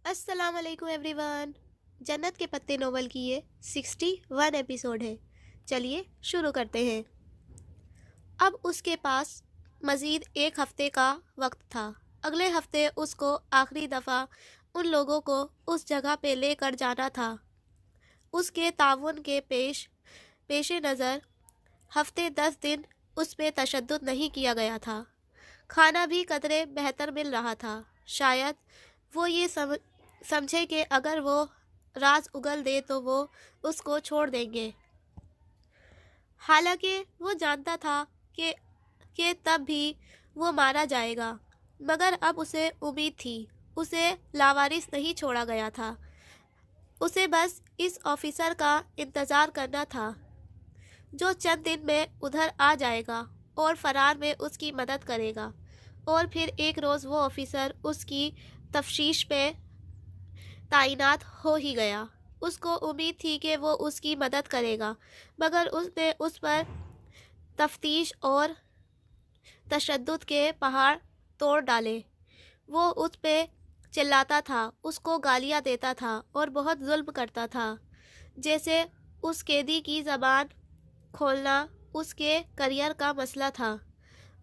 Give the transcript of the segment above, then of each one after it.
السلام علیکم every one. جنت کے پتے ناول کی یہ 61 ایپیسوڈ ہے۔ چلیے شروع کرتے ہیں۔ اب اس کے پاس مزید ایک ہفتے کا وقت تھا۔ اگلے ہفتے اس کو آخری دفعہ ان لوگوں کو اس جگہ پہ لے کر جانا تھا۔ اس کے تعاون کے پیش نظر ہفتے 10 دن اس پہ تشدد نہیں کیا گیا تھا۔ کھانا بھی قدرے بہتر مل رہا تھا۔ شاید وہ یہ سمجھے کہ اگر وہ راز اگل دے تو وہ اس کو چھوڑ دیں گے۔ حالانکہ وہ جانتا تھا کہ تب بھی وہ مارا جائے گا، مگر اب اسے امید تھی۔ اسے لاوارث نہیں چھوڑا گیا تھا۔ اسے بس اس آفیسر کا انتظار کرنا تھا جو چند دن میں ادھر آ جائے گا اور فرار میں اس کی مدد کرے گا۔ اور پھر ایک روز وہ آفیسر اس کی تفتیش پہ تعینات ہو ہی گیا۔ اس کو امید تھی کہ وہ اس کی مدد کرے گا، مگر اس نے اس پر تفتیش اور تشدد کے پہاڑ توڑ ڈالے۔ وہ اس پہ چلاتا تھا، اس کو گالیاں دیتا تھا اور بہت ظلم کرتا تھا، جیسے اس قیدی کی زبان کھولنا اس کے کیریئر کا مسئلہ تھا۔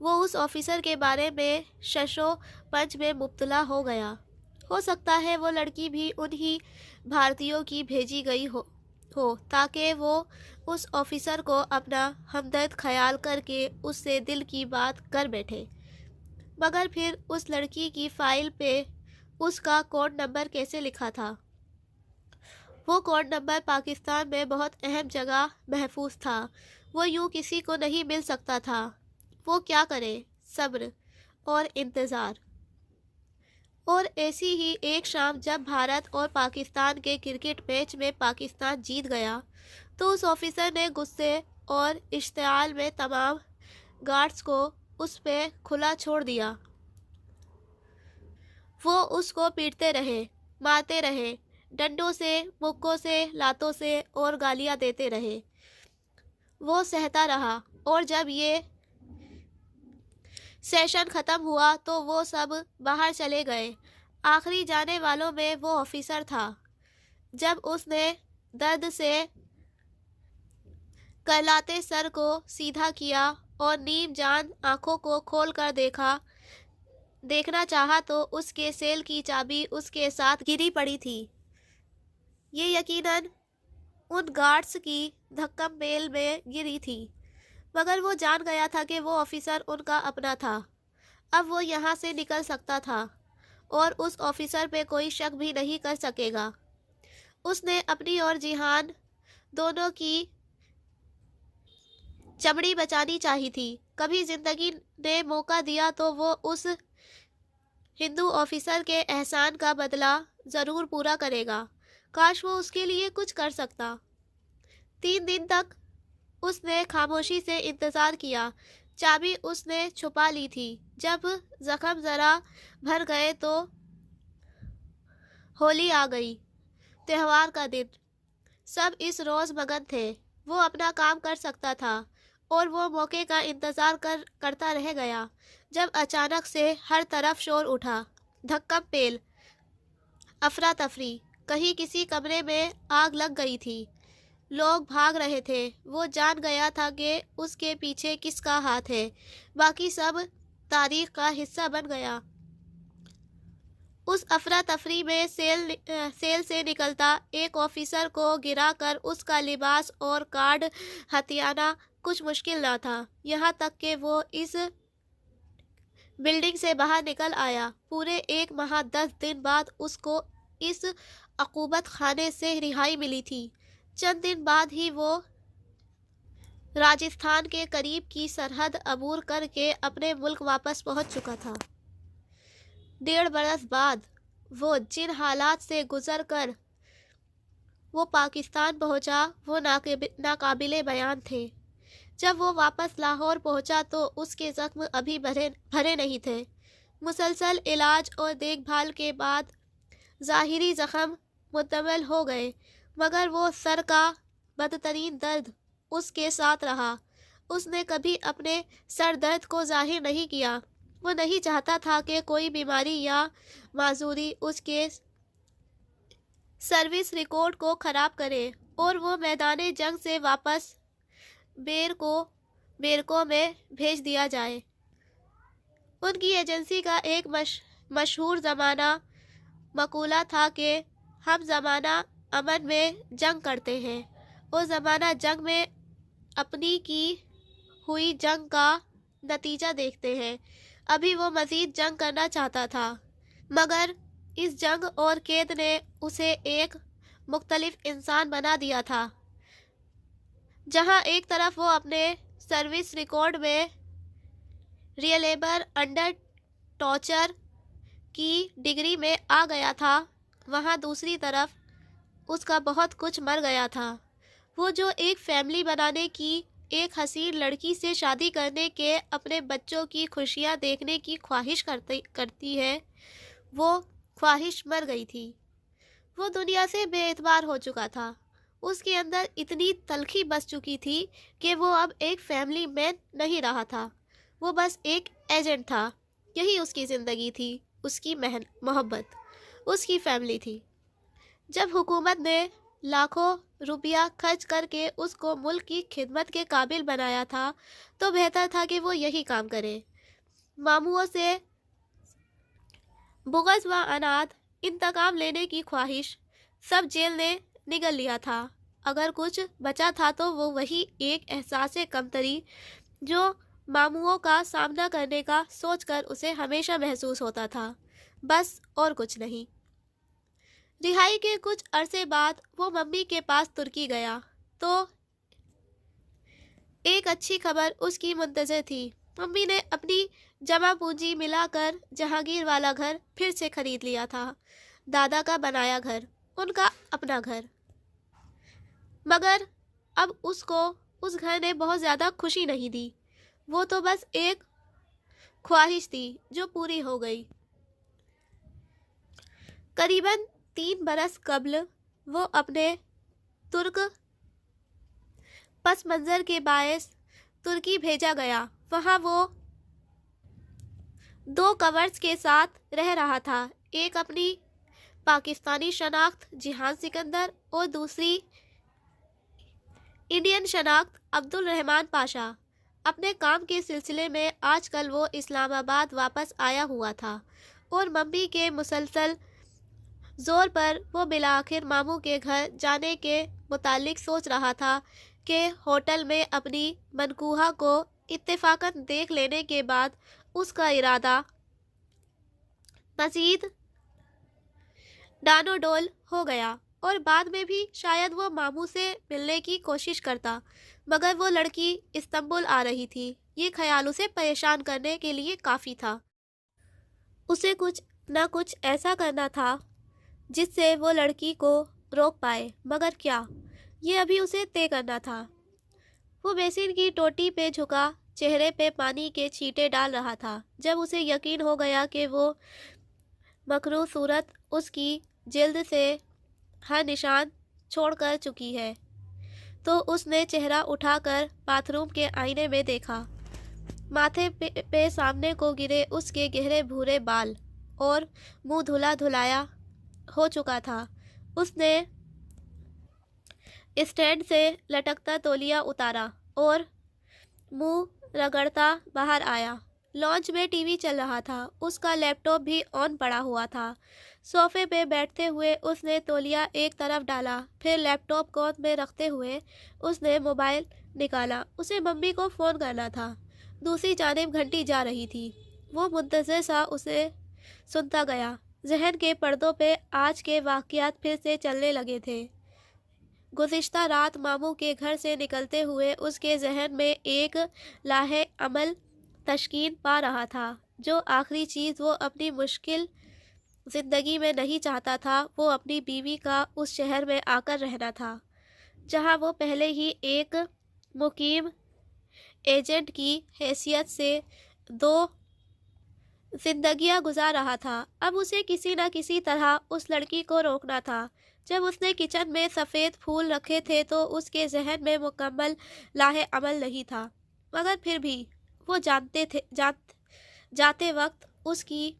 وہ اس آفیسر کے بارے میں شش و پنج میں مبتلا ہو گیا۔ ہو سکتا ہے وہ لڑکی بھی انہی بھارتیوں کی بھیجی گئی ہو تاکہ وہ اس آفیسر کو اپنا ہمدرد خیال کر کے اس سے دل کی بات کر بیٹھے۔ مگر پھر اس لڑکی کی فائل پہ اس کا کوڈ نمبر کیسے لکھا تھا؟ وہ کوڈ نمبر پاکستان میں بہت اہم جگہ محفوظ تھا۔ وہ یوں کسی کو نہیں مل سکتا تھا۔ وہ کیا کرے؟ صبر اور انتظار۔ اور ایسی ہی ایک شام جب بھارت اور پاکستان کے کرکٹ میچ میں پاکستان جیت گیا تو اس آفیسر نے غصے اور اشتعال میں تمام گارڈز کو اس پہ کھلا چھوڑ دیا۔ وہ اس کو پیٹتے رہے، مارتے رہے، ڈنڈوں سے، مکوں سے، لاتوں سے اور گالیاں دیتے رہے۔ وہ سہتا رہا اور جب یہ سیشن ختم ہوا تو وہ سب باہر چلے گئے۔ آخری جانے والوں میں وہ آفیسر تھا۔ جب اس نے درد سے کرلاتے سر کو سیدھا کیا اور نیم جان آنکھوں کو کھول کر دیکھنا چاہا تو اس کے سیل کی چابی اس کے ساتھ گری پڑی تھی۔ یہ یقیناً ان گارڈز کی دھکم بیل میں گری تھی، مگر وہ جان گیا تھا کہ وہ آفیسر ان کا اپنا تھا۔ اب وہ یہاں سے نکل سکتا تھا اور اس آفیسر پہ کوئی شک بھی نہیں کر سکے گا۔ اس نے اپنی اور جیہان دونوں کی چمڑی بچانی چاہی تھی۔ کبھی زندگی نے موقع دیا تو وہ اس ہندو آفیسر کے احسان کا بدلہ ضرور پورا کرے گا۔ کاش وہ اس کے لیے کچھ کر سکتا۔ 3 دن تک اس نے خاموشی سے انتظار کیا۔ چابی اس نے چھپا لی تھی۔ جب زخم ذرا بھر گئے تو ہولی آ گئی، تہوار کا دن۔ سب اس روز مگن تھے۔ وہ اپنا کام کر سکتا تھا اور وہ موقع کا انتظار کرتا رہ گیا جب اچانک سے ہر طرف شور اٹھا، دھکم پیل، افراتفری۔ کہیں کسی کمرے میں آگ لگ گئی تھی، لوگ بھاگ رہے تھے۔ وہ جان گیا تھا کہ اس کے پیچھے کس کا ہاتھ ہے۔ باقی سب تاریخ کا حصہ بن گیا۔ اس افراتفری میں سیل سے نکلتا ایک آفیسر کو گرا کر اس کا لباس اور کارڈ ہتھیانا کچھ مشکل نہ تھا، یہاں تک کہ وہ اس بلڈنگ سے باہر نکل آیا۔ پورے 1 ماہ 10 دن بعد اس کو اس عقوبت خانے سے رہائی ملی تھی۔ چند دن بعد ہی وہ راجستھان کے قریب کی سرحد عبور کر کے اپنے ملک واپس پہنچ چکا تھا۔ 1.5 برس بعد وہ جن حالات سے گزر کر وہ پاکستان پہنچا وہ ناقابل بیان تھے۔ جب وہ واپس لاہور پہنچا تو اس کے زخم ابھی بھرے نہیں تھے۔ مسلسل علاج اور دیکھ بھال کے بعد ظاہری زخم مکمل ہو گئے، مگر وہ سر کا بدترین درد اس کے ساتھ رہا۔ اس نے کبھی اپنے سر درد کو ظاہر نہیں کیا۔ وہ نہیں چاہتا تھا کہ کوئی بیماری یا معذوری اس کے سروس ریکارڈ کو خراب کرے اور وہ میدان جنگ سے واپس بیرکو میں بھیج دیا جائے۔ ان کی ایجنسی کا ایک مشہور زمانہ مقولہ تھا کہ ہم زمانہ امن میں جنگ کرتے ہیں اور زمانہ جنگ میں اپنی کی ہوئی جنگ کا نتیجہ دیکھتے ہیں۔ ابھی وہ مزید جنگ کرنا چاہتا تھا، مگر اس جنگ اور قید نے اسے ایک مختلف انسان بنا دیا تھا۔ جہاں ایک طرف وہ اپنے سروس ریکارڈ میں ریلیبل انڈر ٹارچر کی ڈگری میں آ گیا تھا، وہاں دوسری طرف اس کا بہت کچھ مر گیا تھا۔ وہ جو ایک فیملی بنانے کی، ایک حسین لڑکی سے شادی کرنے کے، اپنے بچوں کی خوشیاں دیکھنے کی خواہش کرتی ہے، وہ خواہش مر گئی تھی۔ وہ دنیا سے بے اعتبار ہو چکا تھا۔ اس کے اندر اتنی تلخی بس چکی تھی کہ وہ اب ایک فیملی مین نہیں رہا تھا، وہ بس ایک ایجنٹ تھا۔ یہی اس کی زندگی تھی، اس کی محبت، اس کی فیملی تھی۔ جب حکومت نے لاکھوں روپیہ خرچ کر کے اس کو ملک کی خدمت کے قابل بنایا تھا تو بہتر تھا کہ وہ یہی کام کرے۔ ماموؤں سے بغض و عناد، انتقام لینے کی خواہش، سب جیل نے نگل لیا تھا۔ اگر کچھ بچا تھا تو وہ وہی ایک احساس کمتری جو ماموؤں کا سامنا کرنے کا سوچ کر اسے ہمیشہ محسوس ہوتا تھا، بس اور کچھ نہیں۔ رہائی کے کچھ عرصے بعد وہ ممی کے پاس ترکی گیا تو ایک اچھی خبر اس کی منتظر تھی۔ ممی نے اپنی جمع پونجی ملا کر جہانگیر والا گھر پھر سے خرید لیا تھا، دادا کا بنایا گھر، ان کا اپنا گھر۔ مگر اب اس کو اس گھر نے بہت زیادہ خوشی نہیں دی، وہ تو بس ایک خواہش تھی جو پوری ہو گئی۔ قریباً 3 برس قبل وہ اپنے ترک پس منظر کے باعث ترکی بھیجا گیا۔ وہاں وہ 2 کورس کے ساتھ رہ رہا تھا، ایک اپنی پاکستانی شناخت جہان سکندر اور دوسری انڈین شناخت عبد الرحمن پاشا۔ اپنے کام کے سلسلے میں آج کل وہ اسلام آباد واپس آیا ہوا تھا اور ممی کے مسلسل زور پر وہ بالآخر ماموں کے گھر جانے کے متعلق سوچ رہا تھا کہ ہوٹل میں اپنی منکوحہ کو اتفاقاً دیکھ لینے کے بعد اس کا ارادہ مزید ڈانوڈول ہو گیا اور بعد میں بھی شاید وہ ماموں سے ملنے کی کوشش کرتا، مگر وہ لڑکی استنبول آ رہی تھی، یہ خیال اسے پریشان کرنے کے لیے کافی تھا۔ اسے کچھ نہ کچھ ایسا کرنا تھا جس سے وہ لڑکی کو روک پائے، مگر کیا، یہ ابھی اسے طے کرنا تھا۔ وہ بیسن کی ٹوٹی پہ جھکا چہرے پہ پانی کے چھینٹے ڈال رہا تھا۔ جب اسے یقین ہو گیا کہ وہ مکروہ صورت اس کی جلد سے ہر نشان چھوڑ کر چکی ہے تو اس نے چہرہ اٹھا کر باتھ روم کے آئینے میں دیکھا۔ ماتھے پہ سامنے کو گرے اس کے گہرے بھورے بال اور منہ دھلا دھلایا ہو چکا تھا۔ اس نے اسٹینڈ سے لٹکتا تولیہ اتارا اور منہ رگڑتا باہر آیا۔ لانچ میں ٹی وی چل رہا تھا، اس کا لیپ ٹاپ بھی آن پڑا ہوا تھا۔ صوفے پہ بیٹھتے ہوئے اس نے تولیہ ایک طرف ڈالا، پھر لیپ ٹاپ گود میں رکھتے ہوئے اس نے موبائل نکالا۔ اسے ممی کو فون کرنا تھا۔ دوسری جانب گھنٹی جا رہی تھی۔ وہ منتظر سا اسے سنتا گیا۔ ذہن کے پردوں پہ آج کے واقعات پھر سے چلنے لگے تھے۔ گزشتہ رات ماموں کے گھر سے نکلتے ہوئے اس کے ذہن میں ایک لاحِ عمل تشکیل پا رہا تھا۔ جو آخری چیز وہ اپنی مشکل زندگی میں نہیں چاہتا تھا وہ اپنی بیوی کا اس شہر میں آ کر رہنا تھا جہاں وہ پہلے ہی ایک مقیم ایجنٹ کی حیثیت سے 2 زندگیاں گزار رہا تھا۔ اب اسے کسی نہ کسی طرح اس لڑکی کو روکنا تھا۔ جب اس نے کچن میں سفید پھول رکھے تھے تو اس کے ذہن میں مکمل لاحِ عمل نہیں تھا، مگر پھر بھی وہ جاتے وقت اس کی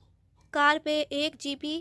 کار پہ ایک جیپی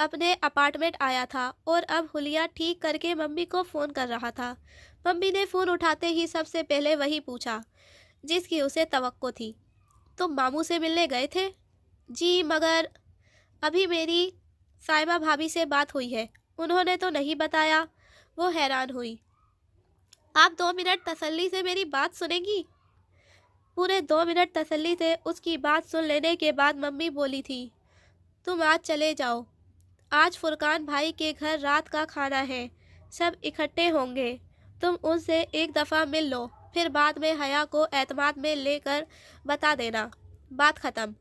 اپنے اپارٹمنٹ آیا تھا اور اب حلیہ ٹھیک کر کے ممی کو فون کر رہا تھا۔ ممی نے فون اٹھاتے ہی سب سے پہلے وہی پوچھا جس کی اسے توقع تھی۔ تم ماموں سے ملنے گئے تھے؟ جی، مگر ابھی میری سائمہ بھابھی سے بات ہوئی ہے، انہوں نے تو نہیں بتایا۔ وہ حیران ہوئی۔ آپ 2 منٹ تسلی سے میری بات سنیں گی؟ پورے 2 منٹ تسلی سے اس کی بات سن لینے کے بعد ممی بولی تھی، تم آج چلے جاؤ، آج فرقان بھائی کے گھر رات کا کھانا ہے، سب اکٹھے ہوں گے، تم ان سے ایک دفعہ مل لو، پھر بعد میں حیا کو اعتماد میں لے کر بتا دینا، بات ختم۔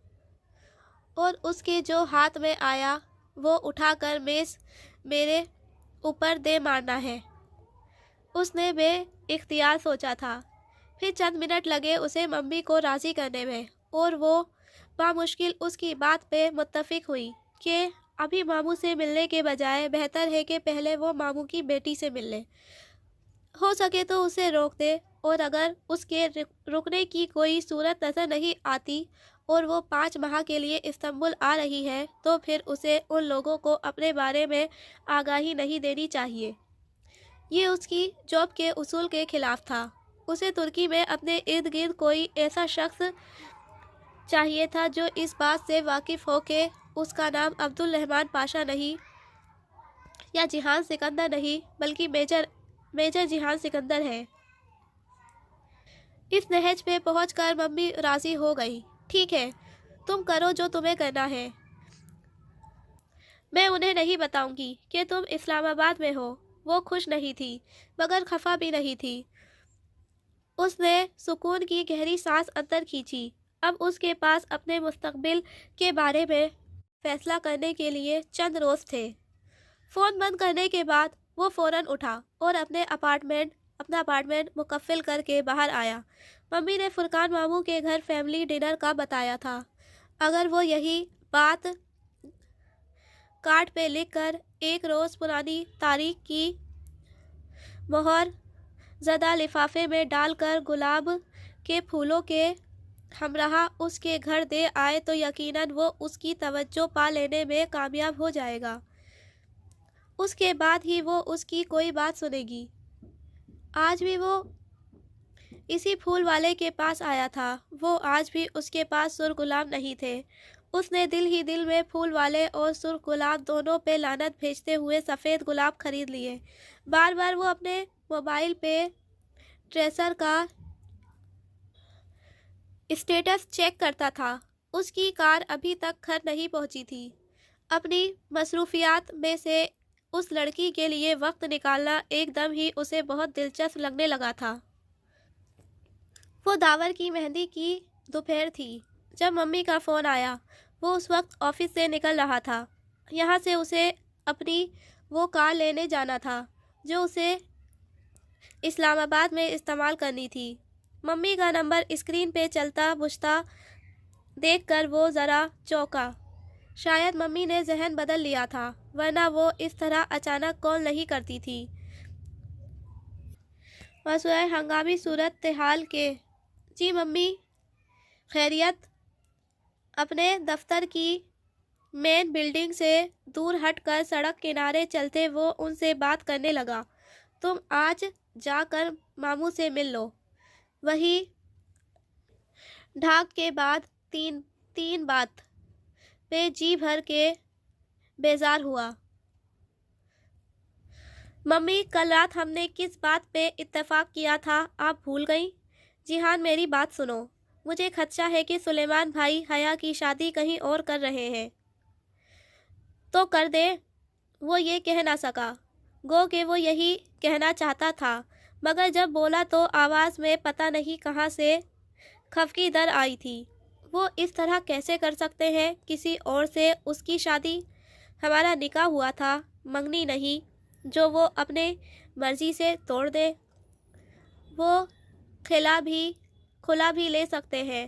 اور اس کے جو ہاتھ میں آیا وہ اٹھا کر میز میرے اوپر دے مارنا ہے۔ اس نے بے اختیار سوچا تھا۔ پھر چند منٹ لگے اسے ممی کو راضی کرنے میں، اور وہ بامشکل اس کی بات پہ متفق ہوئی کہ ابھی ماموں سے ملنے کے بجائے بہتر ہے کہ پہلے وہ ماموں کی بیٹی سے مل لے، ہو سکے تو اسے روک دے، اور اگر اس کے رکنے کی کوئی صورت نظر نہیں آتی اور وہ 5 ماہ کے لیے استنبول آ رہی ہے تو پھر اسے ان لوگوں کو اپنے بارے میں آگاہی نہیں دینی چاہیے۔ یہ اس کی جاب کے اصول کے خلاف تھا۔ اسے ترکی میں اپنے ارد گرد کوئی ایسا شخص چاہیے تھا جو اس بات سے واقف ہو کہ اس کا نام عبدالرحمن پاشا نہیں یا جہان سکندر نہیں بلکہ میجر جہان سکندر ہے۔ اس نہج پہ پہنچ کر ممی راضی ہو گئی۔ ٹھیک ہے، تم کرو جو تمہیں کرنا ہے، میں انہیں نہیں بتاؤں گی کہ تم اسلام آباد میں ہو۔ وہ خوش نہیں تھی مگر خفا بھی نہیں تھی۔ اس نے سکون کی گہری سانس اندر کھینچی۔ اب اس کے پاس اپنے مستقبل کے بارے میں فیصلہ کرنے کے لیے چند روز تھے۔ فون بند کرنے کے بعد وہ فوراً اٹھا اور اپنا اپارٹمنٹ مقفل کر کے باہر آیا۔ ممی نے فرقان ماموں کے گھر فیملی ڈنر کا بتایا تھا۔ اگر وہ یہی بات کارڈ پہ لکھ کر ایک روز پرانی تاریخ کی مہر زدہ لفافے میں ڈال کر گلاب کے پھولوں کے ہمراہ اس کے گھر دے آئے تو یقیناً وہ اس کی توجہ پا لینے میں کامیاب ہو جائے گا۔ اس کے بعد ہی وہ اس کی کوئی بات سنے گی۔ آج بھی وہ اسی پھول والے کے پاس آیا تھا۔ وہ آج بھی اس کے پاس سرخ گلاب نہیں تھے۔ اس نے دل ہی دل میں پھول والے اور سرخ گلاب دونوں پہ لعنت بھیجتے ہوئے سفید گلاب خرید لیے۔ بار بار وہ اپنے موبائل پہ ٹریسر کا اسٹیٹس چیک کرتا تھا۔ اس کی کار ابھی تک گھر نہیں پہنچی تھی۔ اپنی مصروفیات میں سے اس لڑکی کے لیے وقت نکالنا ایک دم ہی اسے بہت دلچسپ لگنے لگا تھا۔ وہ داور کی مہندی کی دوپہر تھی جب ممی کا فون آیا۔ وہ اس وقت آفس سے نکل رہا تھا۔ یہاں سے اسے اپنی وہ کار لینے جانا تھا جو اسے اسلام آباد میں استعمال کرنی تھی۔ ممی کا نمبر اسکرین پہ چلتا بجھتا دیکھ کر وہ ذرا چونکا۔ شاید ممی نے ذہن بدل لیا تھا، ورنہ وہ اس طرح اچانک کال نہیں کرتی تھی۔ مسئلہ ہنگامی صورتحال کے جی ممی، خیریت؟ اپنے دفتر کی مین بلڈنگ سے دور ہٹ کر سڑک کنارے چلتے وہ ان سے بات کرنے لگا۔ تم آج جا کر ماموں سے مل لو۔ وہی ڈھاک کے بعد تین بات پہ جی بھر کے بیزار ہوا۔ ممی، کل رات ہم نے کس بات پہ اتفاق کیا تھا آپ بھول گئیں؟ جہان، میری بات سنو، مجھے خدشہ ہے کہ سلیمان بھائی حیا کی شادی کہیں اور کر رہے ہیں۔ تو کر دے، وہ یہ کہہ نہ سکا۔ گو کہ وہ یہی کہنا چاہتا تھا، مگر جب بولا تو آواز میں پتہ نہیں کہاں سے خفگی در آئی تھی۔ وہ اس طرح کیسے کر سکتے ہیں کسی اور سے اس کی شادی؟ ہمارا نکاح ہوا تھا، منگنی نہیں، جو وہ اپنے مرضی سے توڑ دے۔ وہ کھلا بھی لے سکتے ہیں،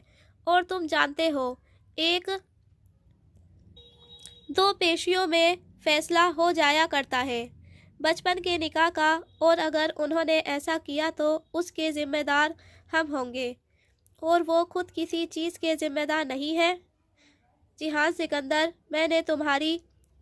اور تم جانتے ہو ایک دو پیشیوں میں فیصلہ ہو جایا کرتا ہے بچپن کے نکاح کا، اور اگر انہوں نے ایسا کیا تو اس کے ذمہ دار ہم ہوں گے، اور وہ خود کسی چیز کے ذمہ دار نہیں ہے۔ جہان سکندر، میں نے تمہاری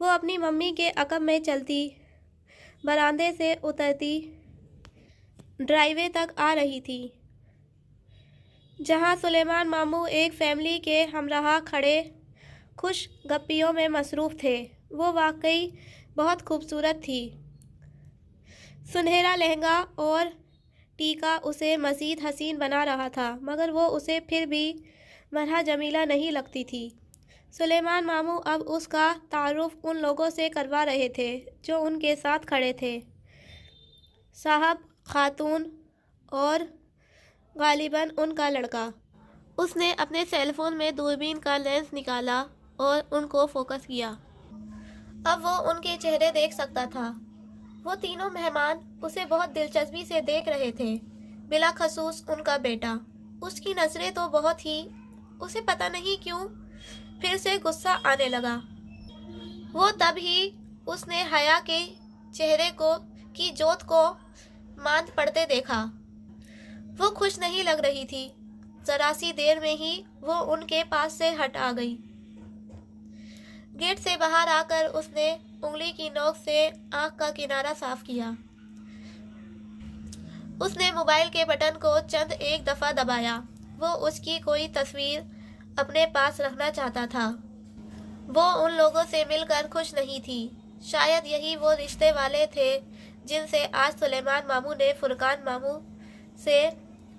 وہ اپنی ممی کے عقب میں چلتی براندے سے اترتی ڈرائیو وے تک آ رہی تھی، جہاں سلیمان ماموں ایک فیملی کے ہمراہ کھڑے خوش گپیوں میں مصروف تھے۔ وہ واقعی بہت خوبصورت تھی۔ سنہرا لہنگا اور ٹیکا اسے مزید حسین بنا رہا تھا، مگر وہ اسے پھر بھی مرحہ جمیلہ نہیں لگتی تھی۔ سلیمان ماموں اب اس کا تعارف ان لوگوں سے کروا رہے تھے جو ان کے ساتھ کھڑے تھے، صاحب، خاتون اور غالباً ان کا لڑکا۔ اس نے اپنے سیل فون میں دوربین کا لینس نکالا اور ان کو فوکس کیا۔ اب وہ ان کے چہرے دیکھ سکتا تھا۔ وہ تینوں مہمان اسے بہت دلچسپی سے دیکھ رہے تھے، بلاخصوص ان کا بیٹا۔ اس کی نظریں تو بہت ہی، اسے پتہ نہیں کیوں پھر سے غصہ آنے لگا۔ وہ تب ہی اس نے حیا کے چہرے کی جوت کو ماند پڑتے دیکھا۔ وہ خوش نہیں لگ رہی تھی۔ ذرا سی دیر میں ہی وہ ان کے پاس سے ہٹ آ گئی۔ گیٹ سے باہر آ کر اس نے انگلی کی نوک سے آنکھ کا کنارہ صاف کیا۔ اس نے موبائل کے بٹن کو چند ایک دفعہ دبایا۔ وہ اس کی کوئی تصویر اپنے پاس رکھنا چاہتا تھا۔ وہ ان لوگوں سے مل کر خوش نہیں تھی۔ شاید یہی وہ رشتے والے تھے جن سے آج سلیمان ماموں نے فرقان ماموں سے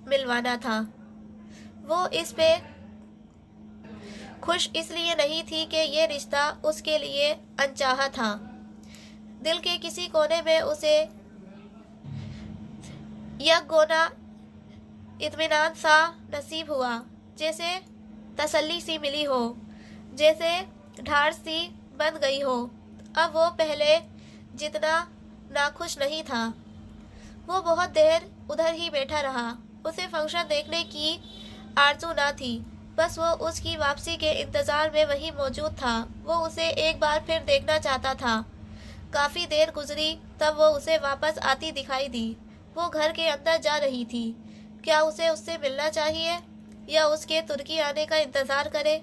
ملوانا تھا۔ وہ اس پہ خوش اس لیے نہیں تھی کہ یہ رشتہ اس کے لیے انچاہا تھا۔ دل کے کسی کونے میں اسے یک گونا اطمینان سا نصیب ہوا، جیسے تسلی سی ملی ہو، جیسے ڈھارس سی بن گئی ہو۔ اب وہ پہلے جتنا ناخوش نہیں تھا۔ وہ بہت دیر ادھر ہی بیٹھا رہا۔ اسے فنکشن دیکھنے کی آرزو نہ تھی، بس وہ اس کی واپسی کے انتظار میں وہیں موجود تھا۔ وہ اسے ایک بار پھر دیکھنا چاہتا تھا۔ کافی دیر گزری تب وہ اسے واپس آتی دکھائی دی۔ وہ گھر کے اندر جا رہی تھی۔ کیا اسے اس سے ملنا چاہیے یا اس کے ترکی آنے کا انتظار کرے؟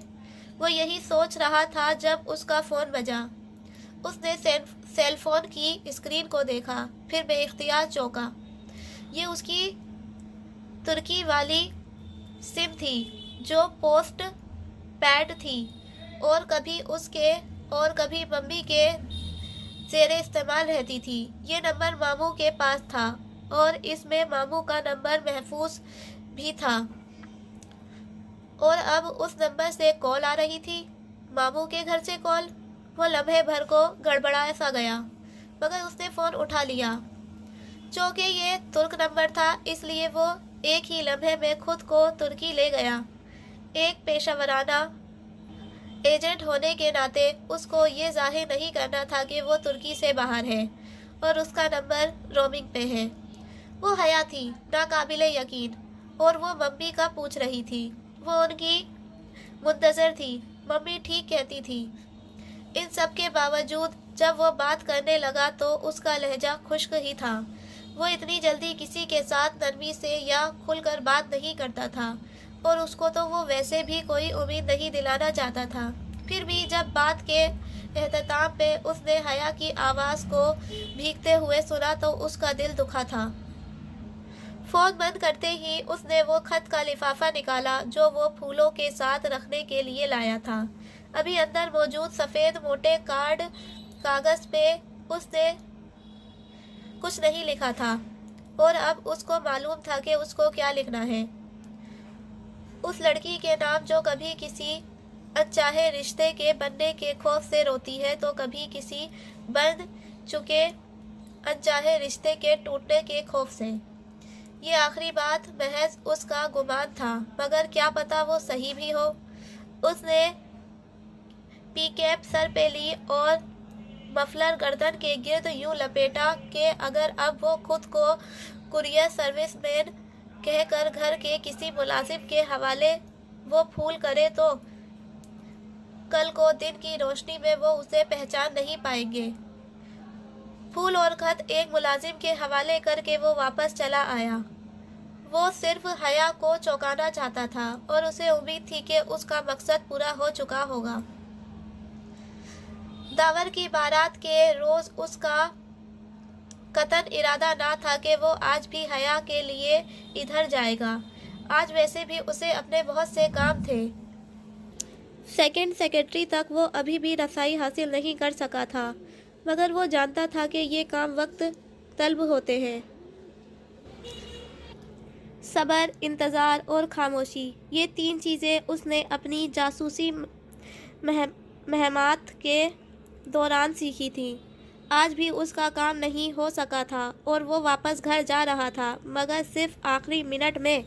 وہ یہی سوچ رہا تھا جب اس کا فون بجا۔ اس نے سیل فون کی اسکرین کو دیکھا، پھر بے اختیار چونکا۔ یہ اس کی ترکی والی سم تھی جو پوسٹ پیڈ تھی اور کبھی اس کے اور کبھی ممی کے زیر استعمال رہتی تھی۔ یہ نمبر ماموں کے پاس تھا اور اس میں ماموں کا نمبر محفوظ بھی تھا، اور اب اس نمبر سے کال آ رہی تھی۔ ماموں کے گھر سے کال؟ وہ لمحے بھر کو گڑبڑا سا گیا، مگر اس نے فون اٹھا لیا۔ چونکہ یہ ترک نمبر تھا اس لیے وہ ایک ہی لمحے میں خود کو ترکی لے گیا۔ ایک پیشہ ورانہ ایجنٹ ہونے کے ناطے اس کو یہ ظاہر نہیں کرنا تھا کہ وہ ترکی سے باہر ہے اور اس کا نمبر رومنگ پہ ہے۔ وہ حیا تھی، ناقابل یقین، اور وہ ممی کا پوچھ رہی تھی۔ وہ ان کی منتظر تھی۔ ممی ٹھیک کہتی تھی۔ ان سب کے باوجود جب وہ بات کرنے لگا تو اس کا لہجہ خشک ہی تھا۔ وہ اتنی جلدی کسی کے ساتھ نرمی سے یا کھل کر بات نہیں کرتا تھا، اور اس کو تو وہ ویسے بھی کوئی امید نہیں دلانا چاہتا تھا۔ پھر بھی جب بات کے اختتام پہ اس نے حیا کی آواز کو بھیگتے ہوئے سنا تو اس کا دل دکھا تھا۔ فون بند کرتے ہی اس نے وہ خط کا لفافہ نکالا جو وہ پھولوں کے ساتھ رکھنے کے لیے لایا تھا۔ ابھی اندر موجود سفید موٹے کاغذ پہ اس نے کچھ نہیں لکھا تھا، اور اب اس کو معلوم تھا کہ اس کو کیا لکھنا ہے۔ اس لڑکی کے نام جو کبھی کسی انچاہے رشتے کے بننے کے خوف سے روتی ہے تو کبھی کسی بن چکے انچاہے رشتے کے ٹوٹنے کے خوف سے۔ یہ آخری بات محض اس کا گمان تھا، مگر کیا پتا وہ صحیح بھی ہو۔ اس نے پی کیپ سر پہ لی اور مفلر گردن کے گرد یوں لپیٹا کہ اگر اب وہ خود کو کورئیر سروس مین کہہ کر گھر کے کسی ملازم کے حوالے وہ پھول کرے تو کل کو دن کی روشنی میں وہ اسے پہچان نہیں پائیں گے۔ پھول اور خط ایک ملازم کے حوالے کر کے وہ واپس چلا آیا۔ وہ صرف حیا کو چونکانا چاہتا تھا اور اسے امید تھی کہ اس کا مقصد پورا ہو چکا ہوگا۔ داور کی بارات کے روز اس کا قطعاً ارادہ نہ تھا کہ وہ آج بھی حیا کے لیے ادھر جائے گا۔ آج ویسے بھی اسے اپنے بہت سے کام تھے۔ سیکنڈ سیکرٹری تک وہ ابھی بھی رسائی حاصل نہیں کر سکا تھا، مگر وہ جانتا تھا کہ یہ کام وقت طلب ہوتے ہیں۔ صبر، انتظار اور خاموشی، یہ تین چیزیں اس نے اپنی جاسوسی مہمات کے دوران سیکھی تھیں۔ آج بھی اس کا کام نہیں ہو سکا تھا اور وہ واپس گھر جا رہا تھا، مگر صرف آخری منٹ میں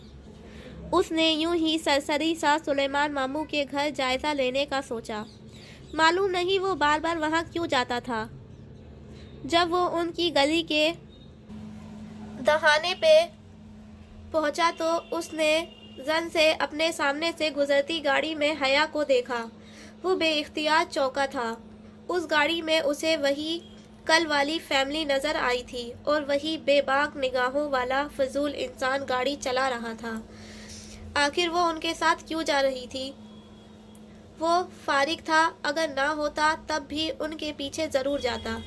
اس نے یوں ہی سرسری سا سلیمان ماموں کے گھر جائزہ لینے کا سوچا۔ معلوم نہیں وہ بار بار وہاں کیوں جاتا تھا۔ جب وہ ان کی گلی کے دہانے پہ پہنچا تو اس نے زن سے اپنے سامنے سے گزرتی گاڑی میں حیا کو دیکھا۔ وہ بے اختیار چونکا تھا۔ اس گاڑی میں اسے وہی کل والی فیملی نظر آئی تھی اور وہی بے باک نگاہوں والا فضول انسان گاڑی چلا رہا تھا۔ آخر وہ ان کے ساتھ کیوں جا رہی تھی؟ وہ فارغ تھا، اگر نہ ہوتا تب بھی ان کے پیچھے ضرور جاتا۔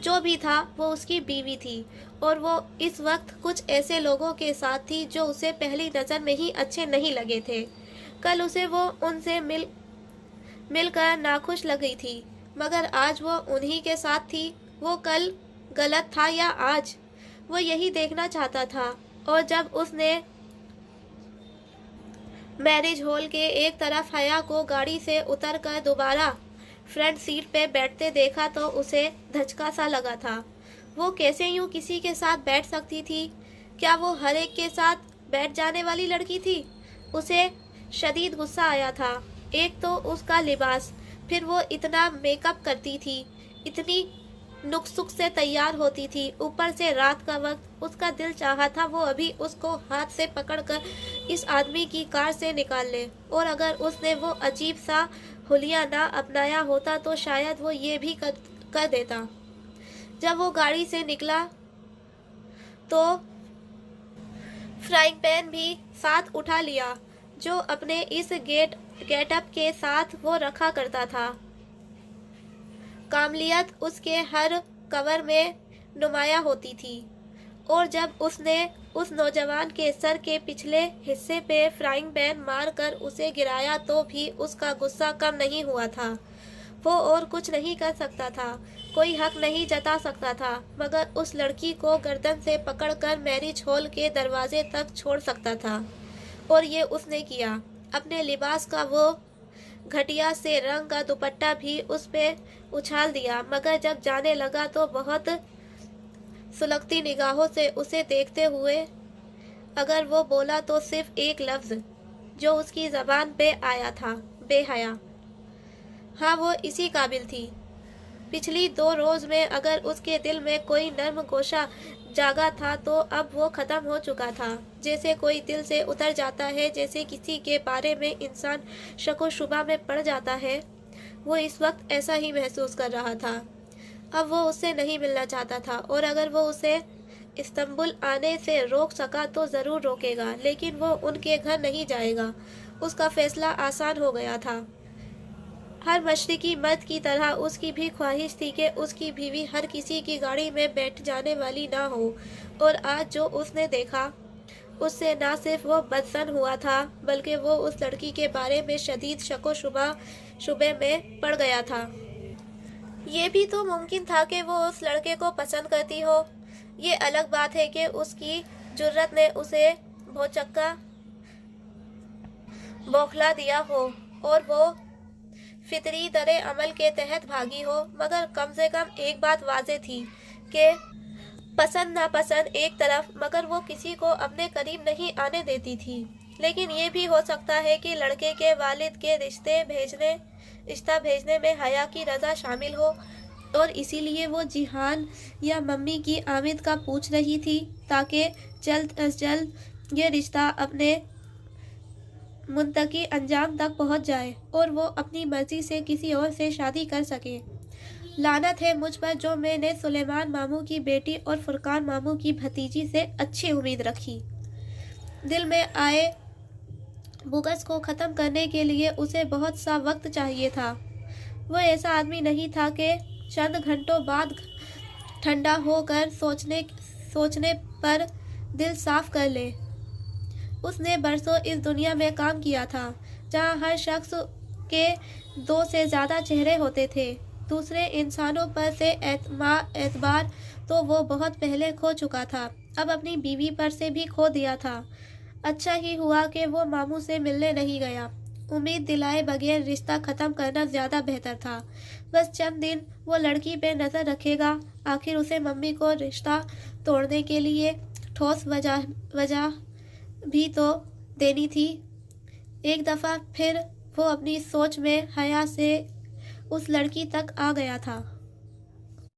جو بھی تھا وہ اس کی بیوی تھی اور وہ اس وقت کچھ ایسے لوگوں کے ساتھ تھی جو اسے پہلی نظر میں ہی اچھے نہیں لگے تھے۔ کل اسے وہ ان سے مل کر ناخوش لگی تھی، مگر آج وہ انہی کے ساتھ تھی۔ وہ کل غلط تھا یا آج؟ وہ یہی دیکھنا چاہتا تھا، اور جب اس نے میرج ہال کے ایک طرف حیا کو گاڑی سے اتر کر دوبارہ فرنٹ سیٹ پہ بیٹھتے دیکھا تو اسے دھچکا سا لگا تھا۔ وہ کیسے یوں کسی کے ساتھ بیٹھ سکتی تھی؟ کیا وہ ہر ایک کے ساتھ بیٹھ جانے والی لڑکی تھی؟ اسے شدید غصہ آیا تھا۔ ایک تو اس کا لباس، پھر وہ اتنا میک اپ کرتی تھی، اتنی نک سک سے تیار ہوتی تھی، اوپر سے رات کا وقت۔ اس کا دل چاہا تھا وہ ابھی اس کو ہاتھ سے پکڑ کر اس آدمی کی کار سے نکال لے، اور اگر اس نے وہ عجیب سا حلیہ نہ اپنایا ہوتا تو شاید وہ یہ بھی کر دیتا۔ جب وہ گاڑی سے نکلا تو فرائنگ پین بھی ساتھ اٹھا لیا، جو اپنے اس گیٹ اپ کے ساتھ وہ رکھا کرتا تھا۔ کاملیت اس کے ہر کور میں نمایاں ہوتی تھی، اور جب اس نے اس نوجوان کے سر کے پچھلے حصے پہ فرائنگ پین مار کر اسے گرایا تو بھی اس کا غصہ کم نہیں ہوا تھا۔ وہ اور کچھ نہیں کر سکتا تھا، کوئی حق نہیں جتا سکتا تھا، مگر اس لڑکی کو گردن سے پکڑ کر میرج ہال کے دروازے تک چھوڑ سکتا تھا، اور یہ اس نے کیا۔ اپنے لباس کا وہ گھٹیا سے رنگ کا دوپٹہ بھی اس پہ اچھال دیا، مگر جب جانے لگا تو بہت سلگتی نگاہوں سے اسے دیکھتے ہوئے اگر وہ بولا تو صرف ایک لفظ جو اس کی زبان پہ آیا تھا، بے حیا۔ ہاں، وہ اسی قابل تھی۔ پچھلی 2 روز میں اگر اس کے دل میں کوئی نرم گوشہ جاگا تھا تو اب وہ ختم ہو چکا تھا، جیسے کوئی دل سے اتر جاتا ہے، جیسے کسی کے بارے میں انسان شک و شبہ میں پڑ جاتا ہے۔ وہ اس وقت ایسا ہی محسوس کر رہا تھا۔ اب وہ اس سے نہیں ملنا چاہتا تھا، اور اگر وہ اسے استنبول آنے سے روک سکا تو ضرور روکے گا، لیکن وہ ان کے گھر نہیں جائے گا۔ اس کا فیصلہ آسان ہو گیا تھا۔ ہر مشرقی مرد کی طرح اس کی بھی خواہش تھی کہ اس کی بیوی ہر کسی کی گاڑی میں بیٹھ جانے والی نہ ہو، اور آج جو اس نے دیکھا اس سے نہ صرف وہ بدظن ہوا تھا بلکہ وہ اس لڑکی کے بارے میں شدید شک و شبے میں پڑ گیا تھا۔ یہ بھی تو ممکن تھا کہ وہ اس لڑکے کو پسند کرتی ہو۔ یہ الگ بات ہے کہ اس کی جرت نے اسے بھوچکا بوکھلا دیا ہو اور وہ فطری در عمل کے تحت بھاگی ہو، مگر کم سے کم ایک بات واضح تھی کہ پسند ناپسند ایک طرف، مگر وہ کسی کو اپنے قریب نہیں آنے دیتی تھی۔ لیکن یہ بھی ہو سکتا ہے کہ لڑکے کے والد کے رشتہ بھیجنے میں حیا کی رضا شامل ہو، اور اسی لیے وہ جیحان یا ممی کی آمد کا پوچھ رہی تھی تاکہ جلد از جلد یہ رشتہ اپنے منطقی انجام تک پہنچ جائے اور وہ اپنی مرضی سے کسی اور سے شادی کر سکے۔ لعنت ہے مجھ پر جو میں نے سلیمان ماموں کی بیٹی اور فرقان ماموں کی بھتیجی سے اچھی امید رکھی۔ دل میں آئے بغض کو ختم کرنے کے لیے اسے بہت سا وقت چاہیے تھا۔ وہ ایسا آدمی نہیں تھا کہ چند گھنٹوں بعد ٹھنڈا ہو کر سوچنے پر دل صاف کر لے۔ اس نے برسوں اس دنیا میں کام کیا تھا جہاں ہر شخص کے 2 سے زیادہ چہرے ہوتے تھے۔ دوسرے انسانوں پر سے اعتبار تو وہ بہت پہلے کھو چکا تھا، اب اپنی بیوی پر سے بھی کھو دیا تھا۔ اچھا ہی ہوا کہ وہ ماموں سے ملنے نہیں گیا۔ امید دلائے بغیر رشتہ ختم کرنا زیادہ بہتر تھا۔ بس چند دن وہ لڑکی پہ نظر رکھے گا، آخر اسے ممی کو رشتہ توڑنے کے لیے ٹھوس وجہ بھی تو دینی تھی۔ ایک دفعہ پھر وہ اپنی سوچ میں حیا سے اس لڑکی تک آ گیا تھا۔